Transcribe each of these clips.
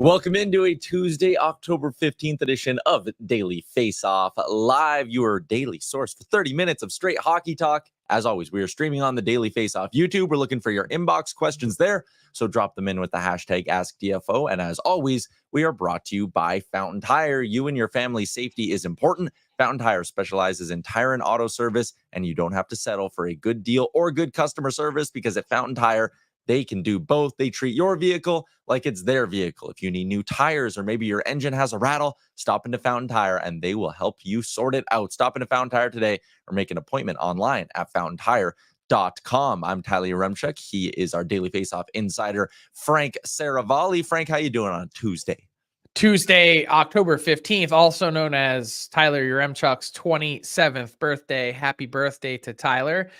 Welcome into a Tuesday, October 15th edition of Daily Faceoff Live, your daily source for 30 minutes of straight hockey talk. As always, we are streaming on the Daily Faceoff YouTube. We're looking for your inbox questions there, so drop them in with the hashtag AskDFO. And as always, we are brought to you by Fountain Tire. You and your family's safety is important. Fountain Tire specializes in tire and auto service, and you don't have to settle for a good deal or good customer service because at Fountain Tire, they can do both. They treat your vehicle like it's their vehicle. If you need new tires or maybe your engine has a rattle, stop into Fountain Tire and they will help you sort it out. Stop into Fountain Tire today or make an appointment online at fountaintire.com. I'm Tyler Remchuk. He is our Daily Faceoff insider, Frank Saravalli. Frank, how you doing on Tuesday? Tuesday, October 15th, also known as Tyler Yaremchuk's 27th birthday. Happy birthday to Tyler.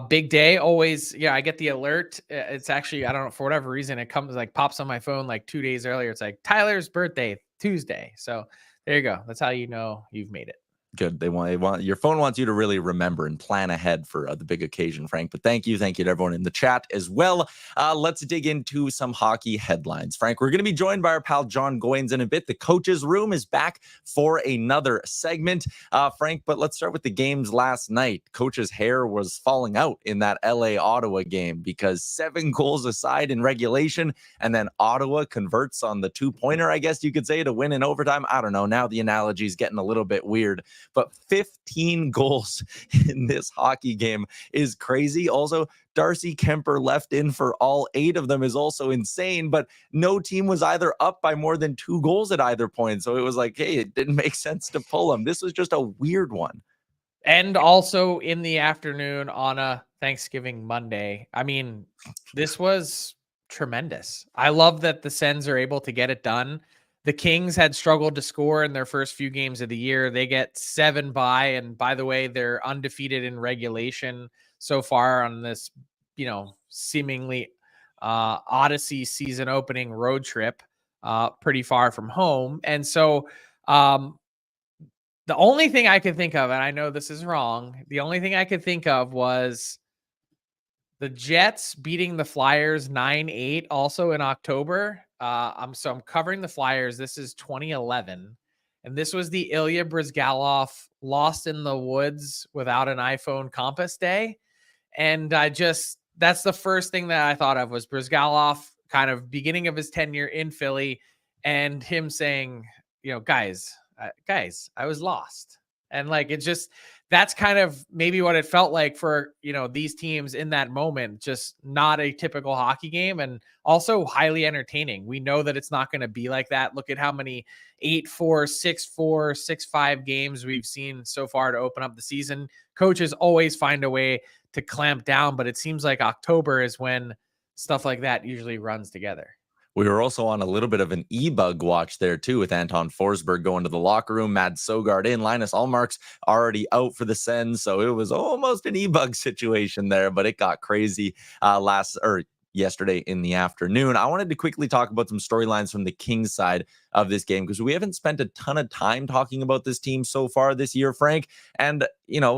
Big day. Always, I get the alert. It's actually, I don't know, for whatever reason, it comes pops on my phone like 2 days earlier. It's like Tyler's birthday, Tuesday. So there you go. That's how you know you've made it. Good. They want your phone wants you to really remember and plan ahead for the big occasion, Frank. But thank you to everyone in the chat as well. Let's dig into some hockey headlines. Frank, we're going to be joined by our pal Jon Goyens in a bit. The Coches Room is back for another segment, Frank. But let's start with the games last night. Coach's hair was falling out in that L.A. Ottawa game because 7 goals aside in regulation, and then Ottawa converts on the 2-pointer, I guess you could say, to win in overtime. I don't know. Now the analogy is getting a little bit weird. But 15 goals in this hockey game is crazy. Also, Darcy Kemper left in for all 8 of them is also insane. But no team was either up by more than 2 goals at either point. So it was like, hey, it didn't make sense to pull them. This was just a weird one. And also in the afternoon on a Thanksgiving Monday. I mean, this was tremendous. I love that the Sens are able to get it done. The Kings had struggled to score in their first few games of the year. They get 7 by, and by the way, they're undefeated in regulation so far on this, seemingly Odyssey season opening road trip, pretty far from home. And so the only thing I could think of, and I know this is wrong, the only thing I could think of was the Jets beating the Flyers 9-8 also in October. I'm covering the Flyers. This is 2011. And this was the Ilya Bryzgalov lost in the woods without an iPhone compass day. And that's the first thing that I thought of was Bryzgalov kind of beginning of his tenure in Philly and him saying, guys, I was lost. And that's kind of maybe what it felt like for, these teams in that moment, just not a typical hockey game and also highly entertaining. We know that it's not going to be like that. Look at how many 8-4, 6-4, 6-5 games we've seen so far to open up the season. Coaches always find a way to clamp down, but it seems like October is when stuff like that usually runs together. We were also on a little bit of an e-bug watch there, too, with Anton Forsberg going to the locker room, Mads Sogard in, Linus Ullmark's already out for the Sens. So it was almost an e-bug situation there, but it got crazy yesterday in the afternoon. I wanted to quickly talk about some storylines from the Kings side of this game because we haven't spent a ton of time talking about this team so far this year, Frank. And,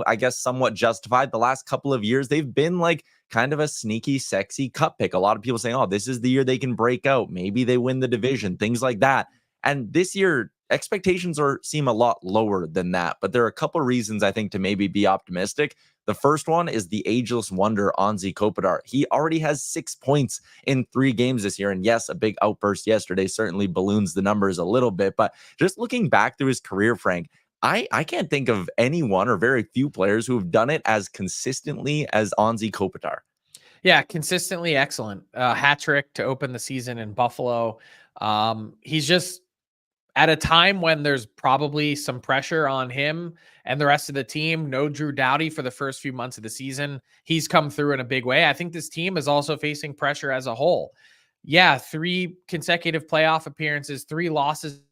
I guess somewhat justified. The last couple of years, they've been kind of a sneaky, sexy cup pick. A lot of people saying, oh, this is the year they can break out. Maybe they win the division, things like that. And this year, expectations seem a lot lower than that. But there are a couple of reasons, I think, to maybe be optimistic. The first one is the ageless wonder, Anze Kopitar. He already has 6 points in 3 games this year. And yes, a big outburst yesterday certainly balloons the numbers a little bit. But just looking back through his career, Frank, I can't think of anyone or very few players who have done it as consistently as Anze Kopitar. Yeah, consistently excellent. Hat trick to open the season in Buffalo. He's just at a time when there's probably some pressure on him and the rest of the team. No Drew Doughty for the first few months of the season. He's come through in a big way. I think this team is also facing pressure as a whole. Yeah, 3 consecutive playoff appearances, 3 losses.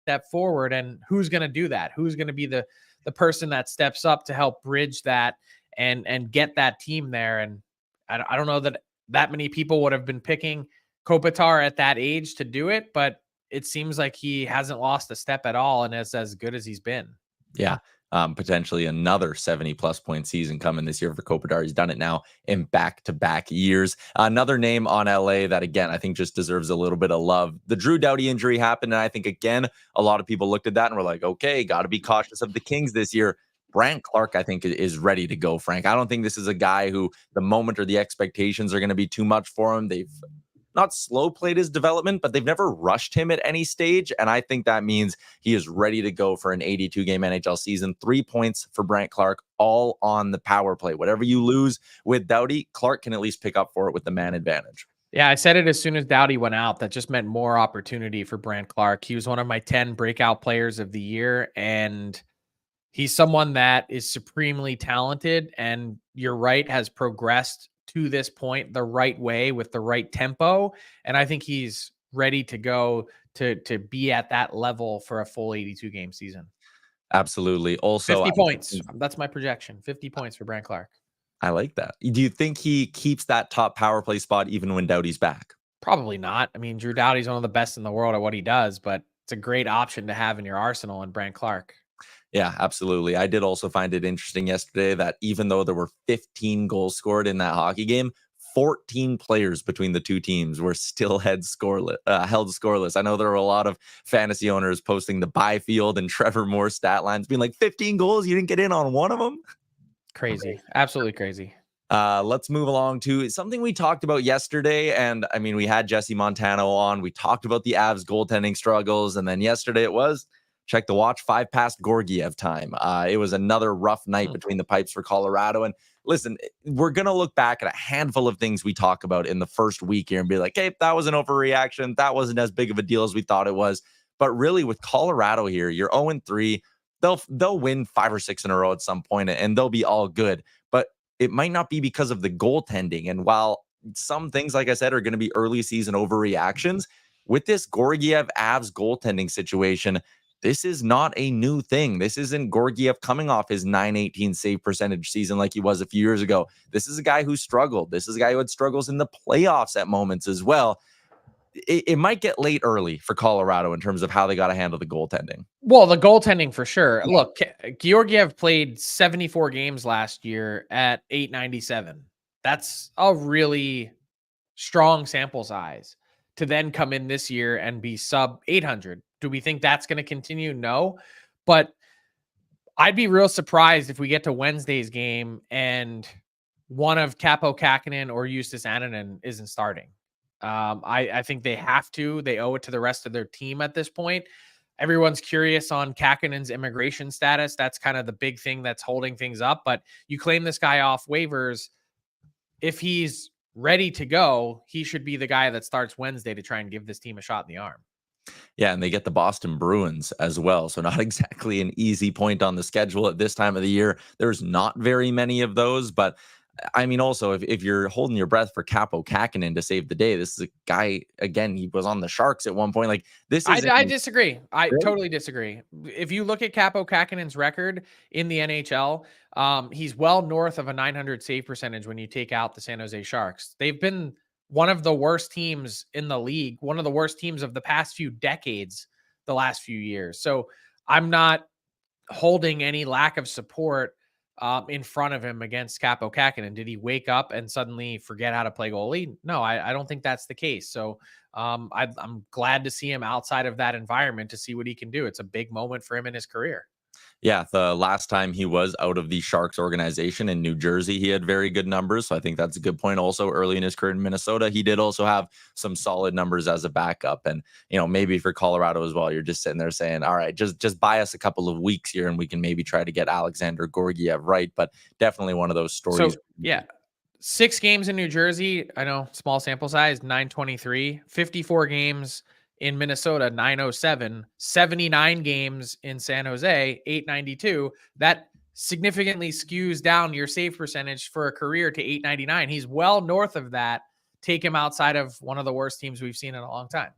Step forward, and who's going to do that? Who's going to be the person that steps up to help bridge that and get that team there? And I don't know that many people would have been picking Kopitar at that age to do it, but it seems like he hasn't lost a step at all and is as good as he's been. Yeah. Potentially another 70-plus point season coming this year for Kopitar. He's done it now in back-to-back years. Another name on LA that, again, I think just deserves a little bit of love. The Drew Doughty injury happened, and I think, again, a lot of people looked at that and were like, okay, got to be cautious of the Kings this year. Brandt Clarke, I think, is ready to go, Frank. I don't think this is a guy who the moment or the expectations are going to be too much for him. They've not slow played his development, but they've never rushed him at any stage. And I think that means he is ready to go for an 82-game NHL season. 3 points for Brandt Clarke, all on the power play. Whatever you lose with Doughty, Clarke can at least pick up for it with the man advantage. Yeah, I said it as soon as Doughty went out. That just meant more opportunity for Brandt Clarke. He was one of my 10 breakout players of the year, and he's someone that is supremely talented, and you're right, has progressed to this point the right way with the right tempo. And I think he's ready to go to be at that level for a full 82-game season. Absolutely. Also, 50 points. That's my projection. 50 points for Brandt Clarke. I like that. Do you think he keeps that top power play spot even when Doughty's back? Probably not. I mean, Drew Doughty's one of the best in the world at what he does, but it's a great option to have in your arsenal in Brandt Clarke. Yeah, absolutely. I did also find it interesting yesterday that even though there were 15 goals scored in that hockey game, 14 players between the two teams were still held scoreless. I know there were a lot of fantasy owners posting the Byfield and Trevor Moore stat lines being like 15 goals. You didn't get in on one of them. Crazy. Absolutely crazy. Let's move along to something we talked about yesterday. And I mean, we had Jesse Montano on. We talked about the Avs goaltending struggles. And then yesterday it was check the watch, 5 Past Georgiev time. It was another rough night between the pipes for Colorado. And listen, we're going to look back at a handful of things we talk about in the first week here and be like, hey, that was an overreaction. That wasn't as big of a deal as we thought it was. But really with Colorado here, you're 0-3. They'll win 5 or 6 in a row at some point and they'll be all good. But it might not be because of the goaltending. And while some things, like I said, are going to be early season overreactions, with this Georgiev Avs goaltending situation, this is not a new thing. This isn't Georgiev coming off his .918 save percentage season like he was a few years ago. This is a guy who struggled. This is a guy who had struggles in the playoffs at moments as well. It might get late early for Colorado in terms of how they got to handle the goaltending. Well, the goaltending for sure. Yeah. Look, Georgiev played 74 games last year at .897. That's a really strong sample size to then come in this year and be sub 800. Do we think that's going to continue? No, but I'd be real surprised if we get to Wednesday's game and one of Capo Kakinen or Justus Annunen isn't starting. I think they have to. They owe it to the rest of their team at this point. Everyone's curious on Kakinen's immigration status. That's kind of the big thing that's holding things up. But you claim this guy off waivers. If he's ready to go, he should be the guy that starts Wednesday to try and give this team a shot in the arm. Yeah, and they get the Boston Bruins as well. So not exactly an easy point on the schedule at this time of the year. There's not very many of those, but I mean, also, if you're holding your breath for Capo Kakinen to save the day, this is a guy, again, he was on the Sharks at one point. Like this is I disagree. I totally disagree. If you look at Capo Kakinen's record in the NHL, he's well north of a .900 save percentage when you take out the San Jose Sharks. They've been one of the worst teams in the league, one of the worst teams of the past few decades, the last few years. So I'm not holding any lack of support in front of him against Capo Kakinen. Did he wake up and suddenly forget how to play goalie? No, I don't think that's the case. So I'm glad to see him outside of that environment to see what he can do. It's a big moment for him in his career. Yeah, the last time he was out of the Sharks organization in New Jersey, he had very good numbers. So I think that's a good point. Also, early in his career in Minnesota, he did also have some solid numbers as a backup. And, you know, maybe for Colorado as well, you're just sitting there saying, all right, just buy us a couple of weeks here and we can maybe try to get Alexander Georgiev right. But definitely one of those stories. So, yeah. 6 games in New Jersey. I know, small sample size, 923, 54 games in Minnesota, 907, 79 games in San Jose, 892. That significantly skews down your save percentage for a career to 899. He's well north of that. Take him outside of one of the worst teams we've seen in a long time.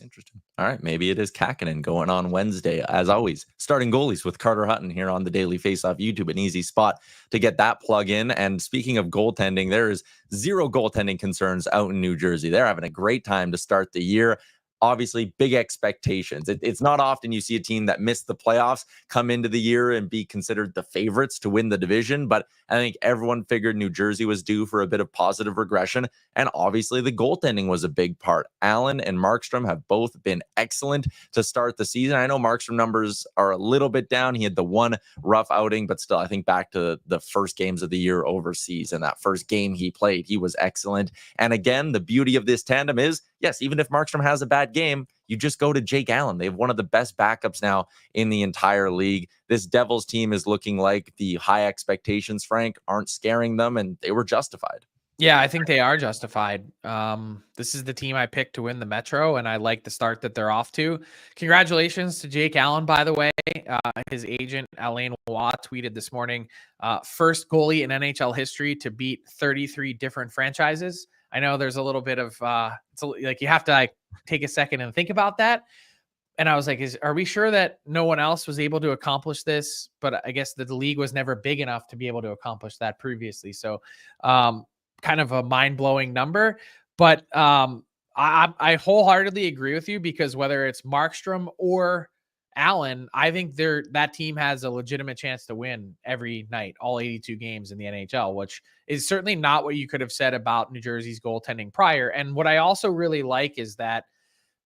Interesting. All right. Maybe it is Kakinen going on Wednesday. As always, starting goalies with Carter Hutton here on the Daily Faceoff YouTube, an easy spot to get that plug in. And speaking of goaltending, there is zero goaltending concerns out in New Jersey. They're having a great time to start the year. obviously big expectations. It's not often you see a team that missed the playoffs come into the year and be considered the favorites to win the division. But I think everyone figured New Jersey was due for a bit of positive regression. And obviously the goaltending was a big part. Allen and Markstrom have both been excellent to start the season. I know Markstrom numbers are a little bit down. He had the one rough outing, but still, I think back to the first games of the year overseas and that first game he played, he was excellent. And again, the beauty of this tandem is, yes, even if Markstrom has a bad game, you just go to Jake Allen. They have one of the best backups now in the entire league. This Devils team is looking like the high expectations, Frank, aren't scaring them, and they were justified. Yeah, I think they are justified. This is the team I picked to win the Metro, and I like the start that they're off to. Congratulations to Jake Allen, by the way. His agent, Alain Watt, tweeted this morning, first goalie in NHL history to beat 33 different franchises. I know there's a little bit of, like you have to like take a second and think about that. And I was like, are we sure that no one else was able to accomplish this? But I guess the league was never big enough to be able to accomplish that previously. So, kind of a mind-blowing number, but I wholeheartedly agree with you, because whether it's Markstrom or Allen, I think that team has a legitimate chance to win every night, all 82 games in the NHL, which is certainly not what you could have said about New Jersey's goaltending prior. And what I also really like is that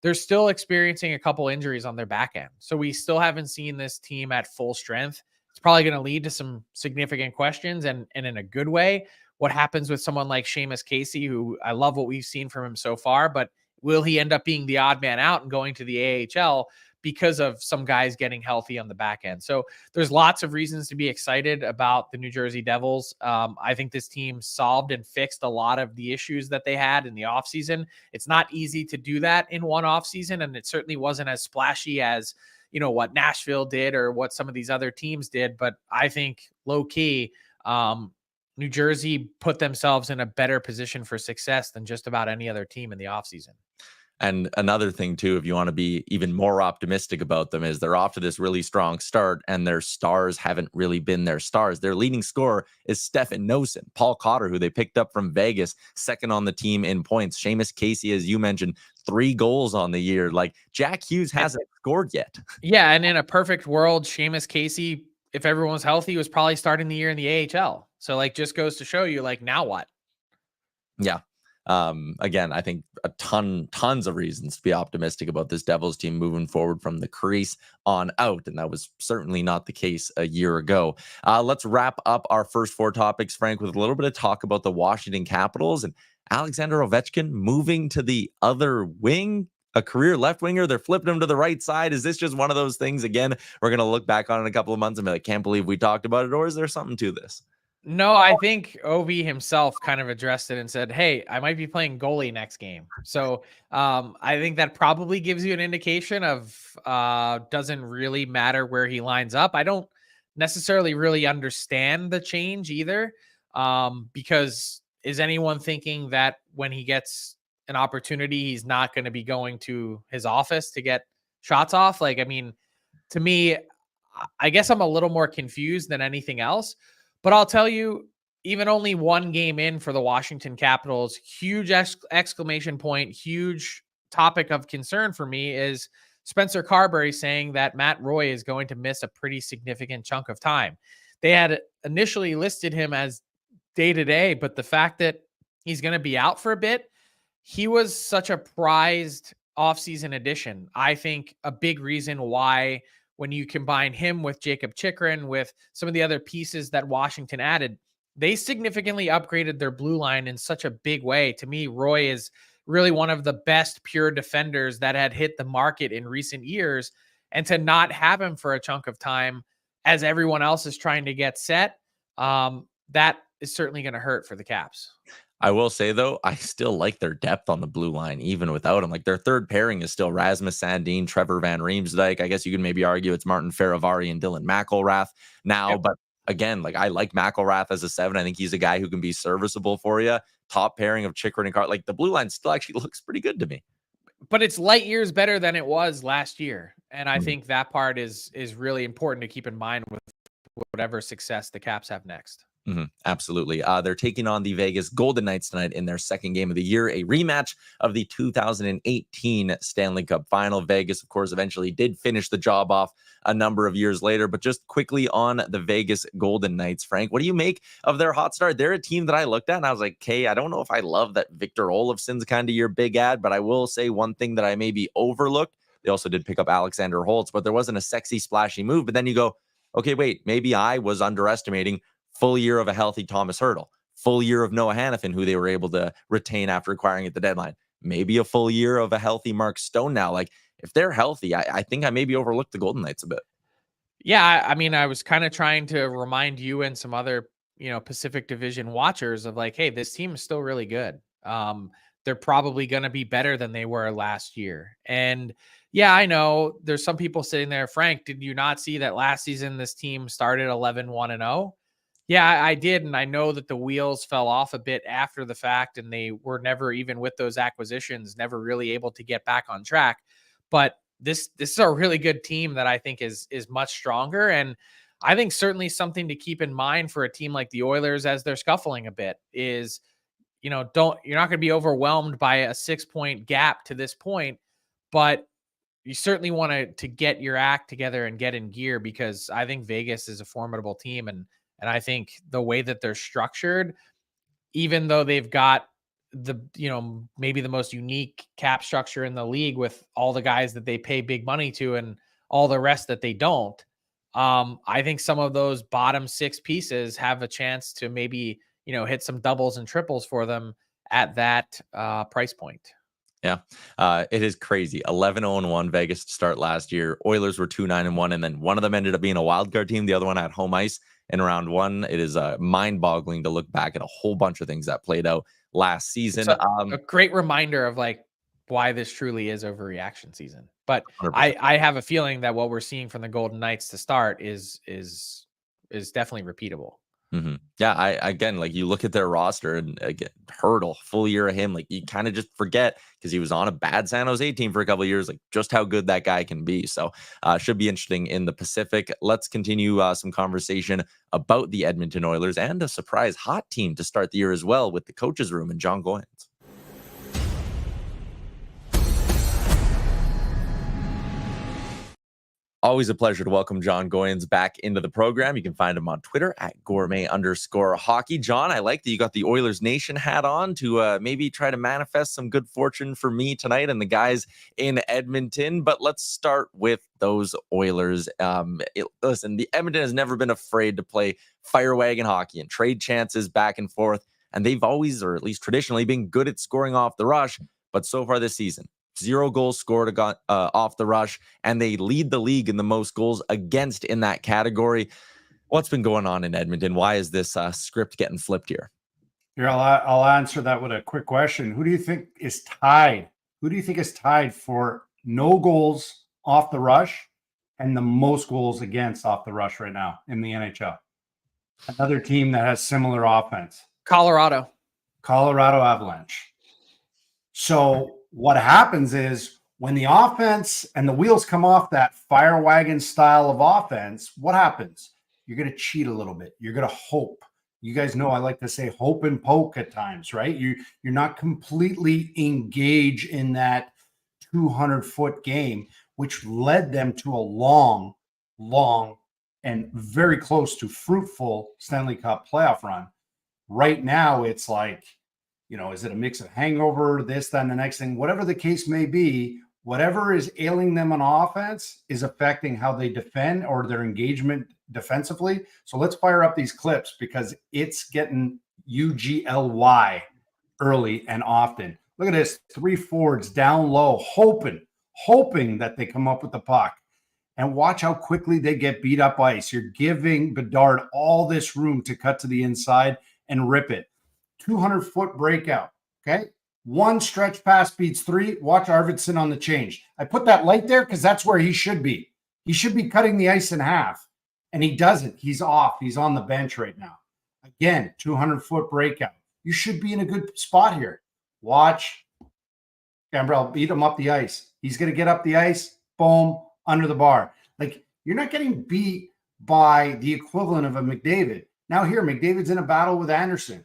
they're still experiencing a couple injuries on their back end. So we still haven't seen this team at full strength. It's probably going to lead to some significant questions, and in a good way. What happens with someone like Seamus Casey, who I love what we've seen from him so far, but will he end up being the odd man out and going to the AHL because of some guys getting healthy on the back end? So there's lots of reasons to be excited about the New Jersey Devils. I think this team solved and fixed a lot of the issues that they had in the offseason. It's not easy to do that in one offseason, and it certainly wasn't as splashy as, what Nashville did or what some of these other teams did. But I think low key, New Jersey put themselves in a better position for success than just about any other team in the offseason. And another thing, too, if you want to be even more optimistic about them, is they're off to this really strong start, and their stars haven't really been their stars. Their leading scorer is Stefan Noesen. Paul Cotter, who they picked up from Vegas, second on the team in points. Seamus Casey, as you mentioned, 3 goals on the year. Like, Jack Hughes hasn't scored yet. Yeah, and in a perfect world, Seamus Casey, if everyone was healthy, was probably starting the year in the AHL. So, just goes to show you, now what? Yeah. Again, I think tons of reasons to be optimistic about this Devils team moving forward from the crease on out. And that was certainly not the case a year ago. Let's wrap up our first 4 topics, Frank, with a little bit of talk about the Washington Capitals and Alexander Ovechkin moving to the other wing. A career left winger, they're flipping him to the right side. Is this just one of those things, again, we're going to look back on in a couple of months and be like, can't believe we talked about it? Or is there something to this? No, I think Ovi himself kind of addressed it and said, hey, I might be playing goalie next game. So I think that probably gives you an indication of doesn't really matter where he lines up. I don't necessarily really understand the change either, because is anyone thinking that when he gets an opportunity, he's not going to be going to his office to get shots off? To me, I guess I'm a little more confused than anything else. But I'll tell you, even only one game in for the Washington Capitals, huge exclamation point, huge topic of concern for me is Spencer Carberry saying that Matt Roy is going to miss a pretty significant chunk of time. They had initially listed him as day-to-day, but the fact that he's going to be out for a bit, he was such a prized offseason addition. I think a big reason why, when you combine him with Jacob Chikrin, with some of the other pieces that Washington added, they significantly upgraded their blue line in such a big way. To me, Roy is really one of the best pure defenders that had hit the market in recent years. And to not have him for a chunk of time as everyone else is trying to get set, that is certainly going to hurt for the Caps. I will say, though, I still like their depth on the blue line, even without him. Like, their third pairing is still Rasmus Sandin, Trevor Van Riemsdyk. I guess you can maybe argue it's Martin Feravari and Dylan McIlrath now. Yep. But again, I like McIlrath as a 7. I think he's a guy who can be serviceable for you. Top pairing of Chikrin and Carr. The blue line still actually looks pretty good to me. But it's light years better than it was last year. And I think that part is really important to keep in mind with whatever success the Caps have next. Absolutely. They're taking on the Vegas Golden Knights tonight in their second game of the year, a rematch of the 2018 Stanley Cup final. Vegas, of course, eventually did finish the job off a number of years later. But just quickly on the Vegas Golden Knights, Frank, what do you make of their hot start? They're a team that I looked at and I was like, okay, I don't know if I love that Victor Olofsson's kind of your big ad, but I will say one thing that I maybe overlooked. They also did pick up Alexander Holtz, but there wasn't a sexy, splashy move. But then you go, okay, wait, maybe I was underestimating full year of a healthy Thomas Hertl, full year of Noah Hannafin, who they were able to retain after acquiring at the deadline. Maybe a full year of a healthy Mark Stone now. Like, if they're healthy, I think I maybe overlooked the Golden Knights a bit. Yeah, I mean, I was kind of trying to remind you and some other, Pacific Division watchers of like, hey, this team is still really good. They're probably going to be better than they were last year. And yeah, I know there's some people sitting there, Frank, did you not see that last season this team started 11-1-0? Yeah, I did. And I know that the wheels fell off a bit after the fact, and they were never, even with those acquisitions, never really able to get back on track. But this is a really good team that I think is much stronger. And I think certainly something to keep in mind for a team like the Oilers as they're scuffling a bit is, you're not going to be overwhelmed by a 6-point gap to this point, but you certainly want to get your act together and get in gear, because I think Vegas is a formidable team. And I think the way that they're structured, even though they've got maybe the most unique cap structure in the league with all the guys that they pay big money to and all the rest that they don't, I think some of those bottom 6 pieces have a chance to maybe, hit some doubles and triples for them at that price point. Yeah, it is crazy. 11-0-1 Vegas to start last year. Oilers were 2-9-1, and then one of them ended up being a wild card team. The other one had home ice in round one. It is mind-boggling to look back at a whole bunch of things that played out last season. It's a great reminder of like why this truly is overreaction season. But 100%. I have a feeling that what we're seeing from the Golden Knights to start is definitely repeatable. Yeah, I again, like, you look at their roster and again, Hertl, full year of him, like, you kind of just forget because he was on a bad San Jose team for a couple of years, like just how good that guy can be. So should be interesting in the Pacific. Let's continue some conversation about the Edmonton Oilers and a surprise hot team to start the year as well with the Coches Room and Jon Goyens. Always a pleasure to welcome Jon Goyens back into the program. You can find him on Twitter at gourmet_hockey. Jon, I like that you got the Oilers Nation hat on to maybe try to manifest some good fortune for me tonight and the guys in Edmonton. But let's start with those Oilers. Listen, the Edmonton has never been afraid to play fire wagon hockey and trade chances back and forth. And they've always, or at least traditionally, been good at scoring off the rush. But so far this season, 0 goals scored off the rush, and they lead the league in the most goals against in that category. What's been going on in Edmonton? Why is this script getting flipped here? Here, I'll answer that with a quick question. Who do you think is tied? Who do you think is tied for no goals off the rush and the most goals against off the rush right now in the NHL? Another team that has similar offense. Colorado Avalanche. So what happens is when the offense and the wheels come off that fire wagon style of offense, what happens? You're going to cheat a little bit. You're going to hope. You guys know I like to say hope and poke at times, right? You're not completely engaged in that 200-foot game, which led them to a long and very close to fruitful Stanley Cup playoff run. Right now, it's like, is it a mix of hangover, this, that, and the next thing? Whatever the case may be, whatever is ailing them on offense is affecting how they defend or their engagement defensively. So let's fire up these clips because it's getting UGLY early and often. Look at this, 3 forwards down low, hoping that they come up with the puck. And watch how quickly they get beat up ice. You're giving Bedard all this room to cut to the inside and rip it. 200-foot breakout, okay? 1 stretch pass beats 3. Watch Arvidsson on the change. I put that light there because that's where he should be. He should be cutting the ice in half, and he doesn't. He's off. He's on the bench right now. Again, 200-foot breakout. You should be in a good spot here. Watch Gambrell beat him up the ice. He's going to get up the ice, boom, under the bar. Like, you're not getting beat by the equivalent of a McDavid. Now here, McDavid's in a battle with Anderson.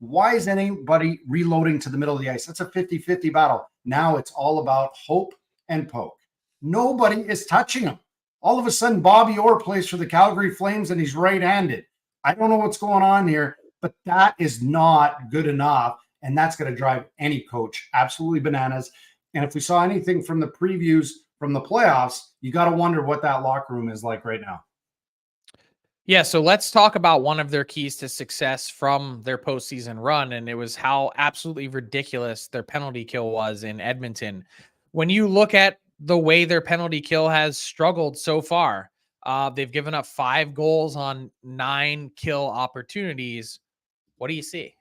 Why is anybody reloading to the middle of the ice? That's a 50-50 battle. Now it's all about hope and poke. Nobody is touching him. All of a sudden, Bobby Orr plays for the Calgary Flames and he's right-handed. I don't know what's going on here, but that is not good enough. And that's going to drive any coach absolutely bananas. And if we saw anything from the previews from the playoffs, you got to wonder what that locker room is like right now. Yeah, so let's talk about one of their keys to success from their postseason run, and it was how absolutely ridiculous their penalty kill was in Edmonton. When you look at the way their penalty kill has struggled so far, they've given up 5 goals on 9 kill opportunities. What do you see?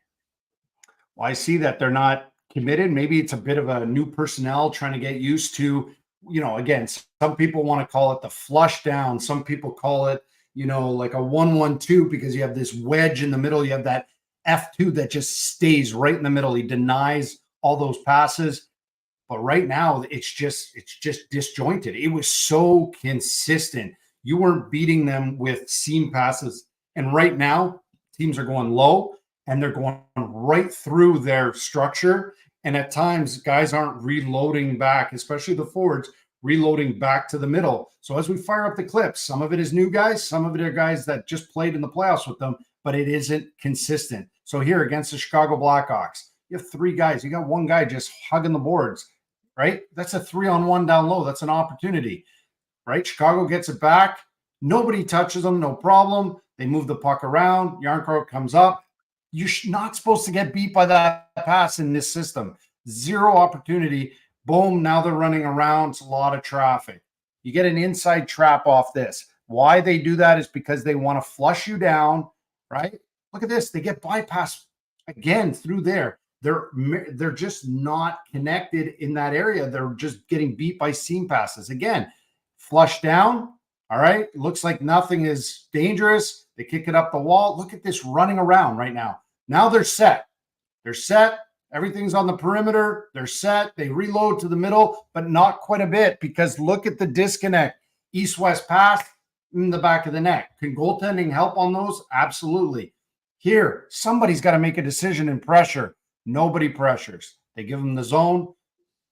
Well, I see that they're not committed. Maybe it's a bit of a new personnel trying to get used to, again, some people want to call it the flush down. Some people call it, like a 1-1-2 because you have this wedge in the middle. You have that F2 that just stays right in the middle. He denies all those passes. But right now, it's just disjointed. It was so consistent. You weren't beating them with seam passes. And right now, teams are going low and they're going right through their structure. And at times, guys aren't reloading back, especially the forwards, reloading back to the middle. So as we fire up the clips, some of it is new guys, some of it are guys that just played in the playoffs with them, but it isn't consistent. So here against the Chicago Blackhawks, you have 3 guys. You got 1 guy just hugging the boards, right? That's a 3-on-1 down low. That's an opportunity, right? Chicago gets it back. Nobody touches them, no problem. They move the puck around. Yarncroke comes up. You're not supposed to get beat by that pass in this system. 0 opportunity. Boom, now they're running around. It's a lot of traffic. You get an inside trap off this. Why they do that is because they want to flush you down, right? Look at this. They get bypassed again through there. They're just not connected in that area. They're just getting beat by seam passes. Again, flush down, all right? It looks like nothing is dangerous. They kick it up the wall. Look at this running around right now. Now they're set. They're set. Everything's on the perimeter. They're set. They reload to the middle, but not quite a bit because look at the disconnect. East-west pass in the back of the net. Can goaltending help on those? Absolutely. Here, somebody's got to make a decision and pressure. Nobody pressures. They give them the zone,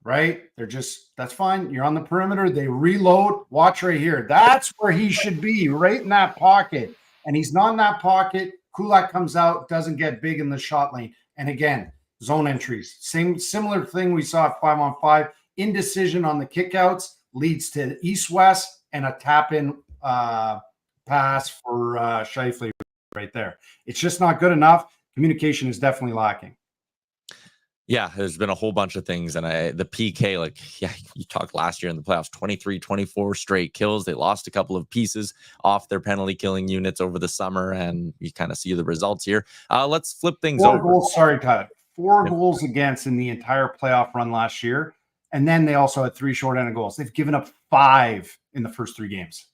right? That's fine. You're on the perimeter. They reload. Watch right here. That's where he should be, right in that pocket. And he's not in that pocket. Kulak comes out, doesn't get big in the shot lane. And again, zone entries. Similar thing we saw at 5-on-5. Indecision on the kickouts leads to east-west and a tap-in pass for Scheifele right there. It's just not good enough. Communication is definitely lacking. Yeah, there's been a whole bunch of things. And the PK, you talked last year in the playoffs, 23, 24 straight kills. They lost a couple of pieces off their penalty killing units over the summer, and you kind of see the results here. Let's flip things over. Goals, sorry, Todd. 4 goals against in the entire playoff run last year. And then they also had 3 shorthanded goals. They've given up 5 in the first 3 games.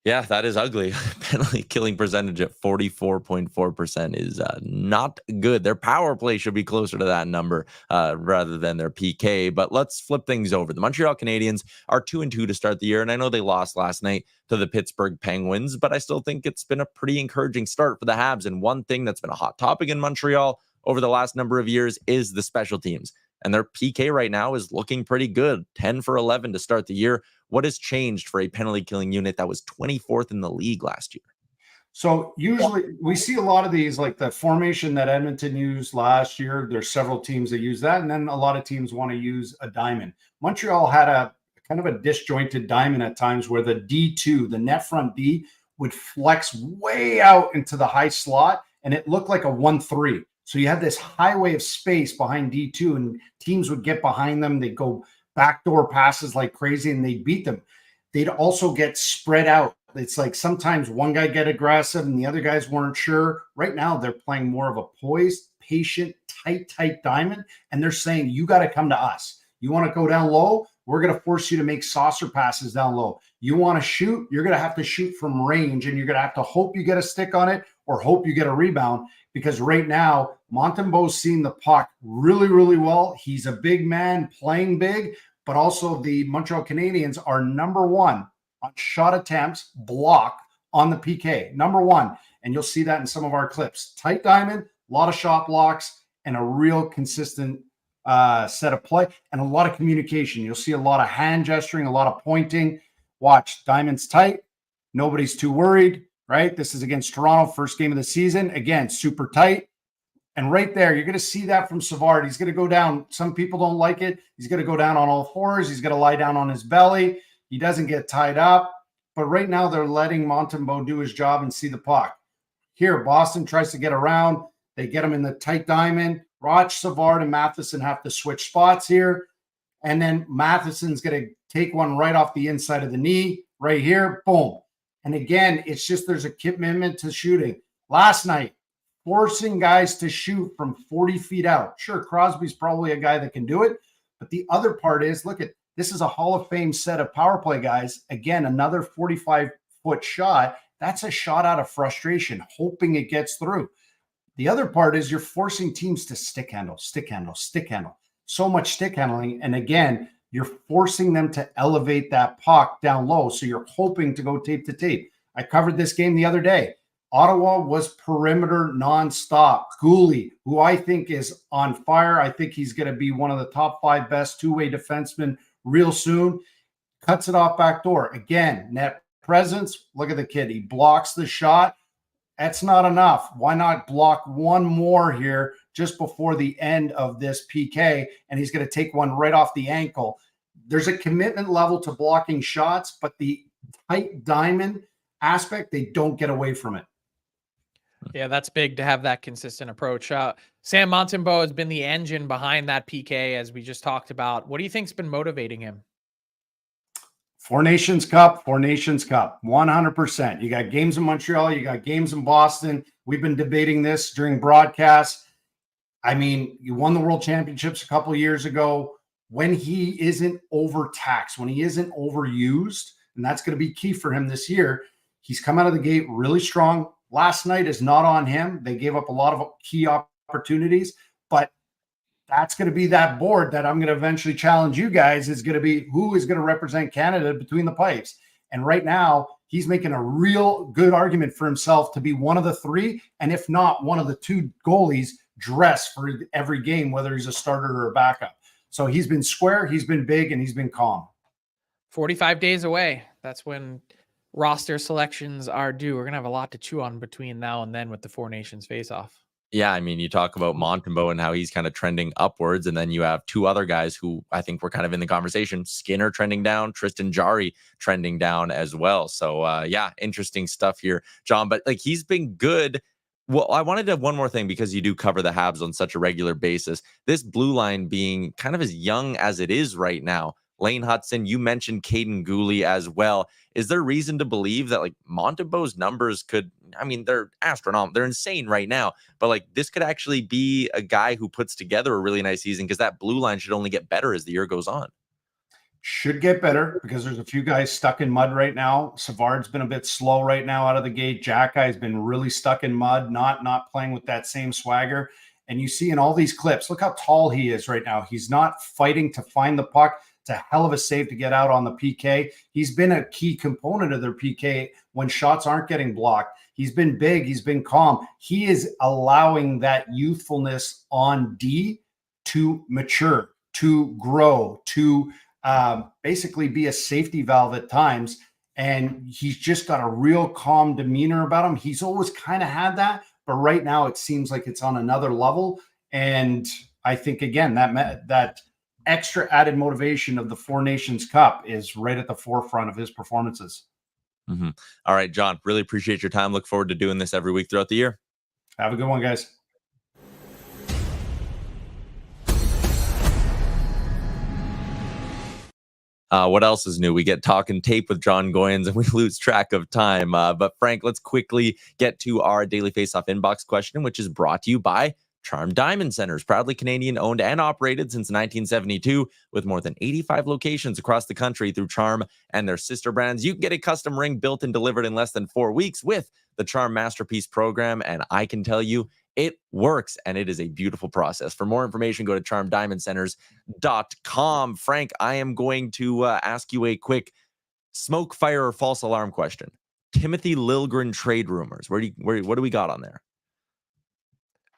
Yeah, that is ugly. Penalty killing percentage at 44.4% is not good. Their power play should be closer to that number rather than their PK. But let's flip things over. The Montreal Canadiens are 2-2 to start the year, and I know they lost last night to the Pittsburgh Penguins, but I still think it's been a pretty encouraging start for the Habs. And one thing that's been a hot topic in Montreal over the last number of years is the special teams. And their PK right now is looking pretty good, 10 for 11 to start the year. What has changed for a penalty killing unit that was 24th in the league last year? So usually we see a lot of these, like the formation that Edmonton used last year. There's several teams that use that. And then a lot of teams want to use a diamond. Montreal had a kind of a disjointed diamond at times where the D2, the net front D, would flex way out into the high slot. And it looked like a 1-3. So you had this highway of space behind D2 and teams would get behind them. They'd go backdoor passes like crazy and they'd beat them. They'd also get spread out. It's like sometimes one guy get aggressive and the other guys weren't sure. Right now, they're playing more of a poised, patient, tight diamond. And they're saying, you got to come to us. You want to go down low? We're going to force you to make saucer passes down low. You want to shoot? You're going to have to shoot from range and you're going to have to hope you get a stick on it or hope you get a rebound. Because right now, Montembeau's seeing the puck really, really well. He's a big man playing big, but also the Montreal Canadiens are number 1 on shot attempts block on the PK. Number 1. And you'll see that in some of our clips. Tight diamond, a lot of shot blocks, and a real consistent set of play, and a lot of communication. You'll see a lot of hand gesturing, a lot of pointing. Watch, diamond's tight. Nobody's too worried, right? This is against Toronto, first game of the season. Again, super tight. And right there, you're going to see that from Savard. He's going to go down. Some people don't like it. He's going to go down on all fours. He's going to lie down on his belly. He doesn't get tied up. But right now, they're letting Montembeault do his job and see the puck. Here, Boston tries to get around. They get him in the tight diamond. Watch Savard and Matheson have to switch spots here. And then Matheson's going to take one right off the inside of the knee, right here. Boom. And again, it's just there's a commitment to shooting. Last night, forcing guys to shoot from 40 feet out. Sure, Crosby's probably a guy that can do it. But the other part is, look at this is a Hall of Fame set of power play guys. Again, another 45-foot shot. That's a shot out of frustration, hoping it gets through. The other part is you're forcing teams to stick handle. So much stick handling. And again, you're forcing them to elevate that puck down low. So you're hoping to go tape to tape. I covered this game the other day. Ottawa was perimeter nonstop. Gooley, who I think is on fire. I think he's going to be one of the top 5 best two-way defensemen real soon. Cuts it off back door. Again, net presence. Look at the kid. He blocks the shot. That's not enough. Why not block one more here just before the end of this PK? And he's going to take one right off the ankle. There's a commitment level to blocking shots, but the tight diamond aspect, they don't get away from it. Yeah, that's big to have that consistent approach. Sam Montembeault has been the engine behind that PK, as we just talked about. What do you think's been motivating him? Four Nations Cup, 100%. You got games in Montreal, you got games in Boston. We've been debating this during broadcasts. I mean, you won the World Championships a couple of years ago. When he isn't overtaxed, when he isn't overused, and that's going to be key for him this year, he's come out of the gate really strong. Last night is not on him. They gave up a lot of key opportunities, but that's going to be that board that I'm going to eventually challenge you guys is going to be who is going to represent Canada between the pipes. And right now, he's making a real good argument for himself to be one of the 3, and if not, one of the 2 goalies dressed for every game, whether he's a starter or a backup. So he's been square, he's been big, and he's been calm. 45 days away. That's when roster selections are due. We're going to have a lot to chew on between now and then with the Four Nations face-off. Yeah, I mean, you talk about Montembeault and how he's kind of trending upwards, and then you have 2 other guys who I think were kind of in the conversation. Skinner trending down, Tristan Jarry trending down as well. So, yeah, interesting stuff here, John. But, like, he's been good. Well, I wanted to have one more thing because you do cover the Habs on such a regular basis. This blue line being kind of as young as it is right now. Lane Hudson, you mentioned Caden Gooley as well. Is there reason to believe that like Montembeault's numbers could, I mean, they're astronomical. They're insane right now, but like this could actually be a guy who puts together a really nice season because that blue line should only get better as the year goes on. Should get better because there's a few guys stuck in mud right now. Savard's been a bit slow right now out of the gate. Jack Guy's been really stuck in mud, not playing with that same swagger. And you see in all these clips, look how tall he is right now. He's not fighting to find the puck. It's a hell of a save to get out on the PK. He's been a key component of their PK when shots aren't getting blocked. He's been big. He's been calm. He is allowing that youthfulness on D to mature, to grow, to basically be a safety valve at times. And he's just got a real calm demeanor about him. He's always kind of had that, but right now it seems like it's on another level. And I think, again, that extra added motivation of the Four Nations Cup is right at the forefront of his performances. Mm-hmm. All right, John, really appreciate your time. Look forward to doing this every week throughout the year. Have a good one, guys. What else is new? We get talking tape with Jon Goyens and we lose track of time. But Frank, let's quickly get to our daily face-off inbox question, which is brought to you by Charm Diamond Centers, proudly Canadian owned and operated since 1972 with more than 85 locations across the country through Charm and their sister brands. You can get a custom ring built and delivered in less than 4 weeks with the Charm Masterpiece program. And I can tell you, it works, and it is a beautiful process. For more information, go to charmdiamondcenters.com. Frank, I am going to ask you a quick smoke, fire, or false alarm question. Timothy Liljegren trade rumors. What do we got on there?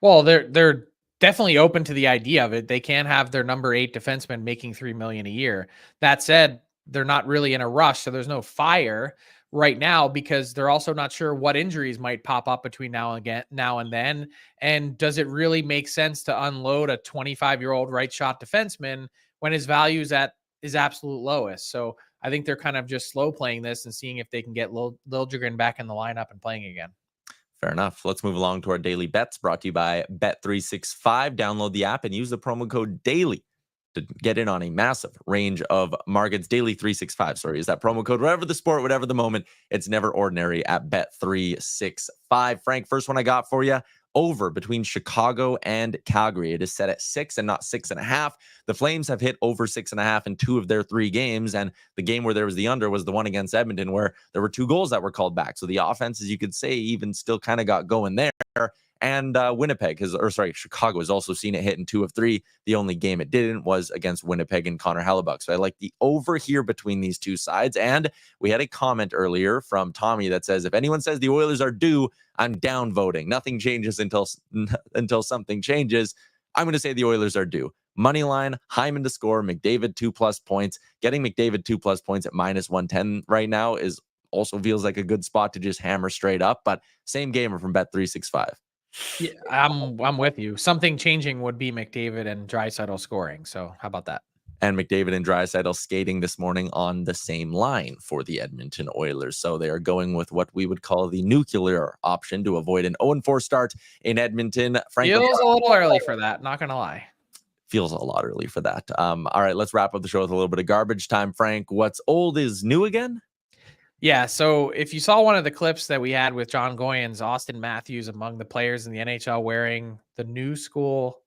Well, they're definitely open to the idea of it. They can't have their number 8 defenseman making $3 million a year. That said, they're not really in a rush, so there's no fire right now because they're also not sure what injuries might pop up between now and then. And does it really make sense to unload a 25-year-old right shot defenseman when his value is at his absolute lowest? So I think they're kind of just slow playing this and seeing if they can get Liljegren back in the lineup and playing again. Fair enough. Let's move along to our daily bets brought to you by Bet365. Download the app and use the promo code DAILY to get in on a massive range of markets. Daily 365, sorry, is that promo code. Whatever the sport, whatever the moment, it's never ordinary at Bet365. Frank, first one I got for you. Over between Chicago and Calgary. It is set at 6 and not 6.5. The Flames have hit over 6.5 in 2 of their 3 games. And the game where there was the under was the one against Edmonton, where there were 2 goals that were called back. So the offense, as you could say, even still kind of got going there. And Chicago has also seen it hit in 2 of 3. The only game it didn't was against Winnipeg and Connor Hellebuck. So I like the over here between these 2 sides. And we had a comment earlier from Tommy that says, if anyone says the Oilers are due, I'm down voting. Nothing changes until something changes. I'm going to say the Oilers are due. Money line, Hyman to score, McDavid 2+ points. Getting McDavid 2+ points at -110 right now also feels like a good spot to just hammer straight up. But same gamer from Bet365. Yeah, I'm with you. Something changing would be McDavid and Draisaitl scoring. So how about that? And McDavid and Draisaitl skating this morning on the same line for the Edmonton Oilers. So they are going with what we would call the nuclear option to avoid an 0-4 start in Edmonton. Feels a little early for that, not going to lie. Feels a lot early for that. All right, let's wrap up the show with a little bit of garbage time. Frank, what's old is new again? Yeah, so if you saw one of the clips that we had with Jon Goyens, Austin Matthews among the players in the NHL wearing the new school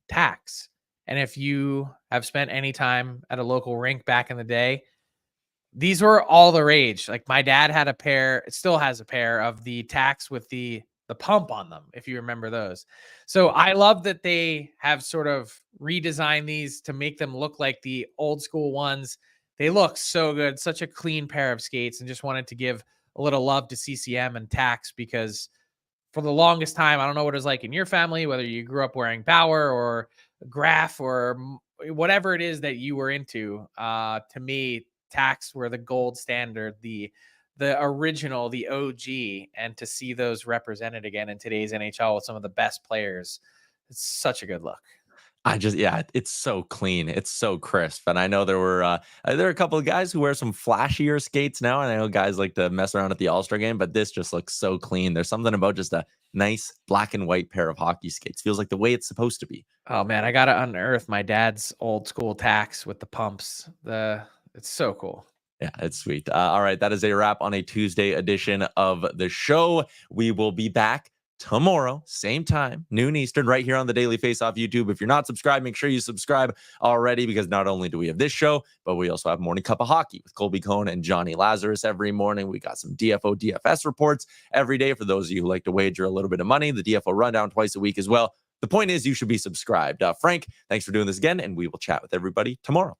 tacks. And if you have spent any time at a local rink back in the day, these were all the rage. Like my dad had a pair, it still has a pair of the tacks with the pump on them, if you remember those. So I love that they have sort of redesigned these to make them look like the old school ones. They look so good, such a clean pair of skates, and just wanted to give a little love to CCM and Tax because for the longest time, I don't know what it was like in your family, whether you grew up wearing Bauer or Graf or whatever it is that you were into. To me, Tax were the gold standard, the original, the OG, and to see those represented again in today's NHL with some of the best players, it's such a good look. It's so clean. It's so crisp. And I know there are a couple of guys who wear some flashier skates now. And I know guys like to mess around at the All-Star game, but this just looks so clean. There's something about just a nice black and white pair of hockey skates. Feels like the way it's supposed to be. Oh man, I got to unearth my dad's old school tacks with the pumps. It's so cool. Yeah, it's sweet. All right. That is a wrap on a Tuesday edition of the show. We will be back tomorrow, same time, noon Eastern, right here on the Daily Faceoff YouTube. If you're not subscribed, make sure you subscribe already, because not only do we have this show, but we also have Morning Cup of Hockey with Colby Cohn and Johnny Lazarus every morning. We got some DFO, DFS reports every day for those of you who like to wager a little bit of money. The DFO rundown twice a week as well. The point is, you should be subscribed. Frank, thanks for doing this again, and we will chat with everybody tomorrow.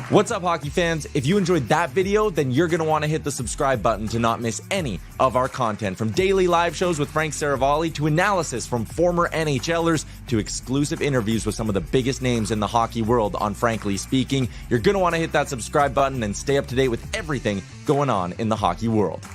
What's up, hockey fans? If you enjoyed that video, then you're going to want to hit the subscribe button to not miss any of our content, from daily live shows with Frank Saravalli to analysis from former NHLers to exclusive interviews with some of the biggest names in the hockey world on Frankly Speaking. You're going to want to hit that subscribe button and stay up to date with everything going on in the hockey world.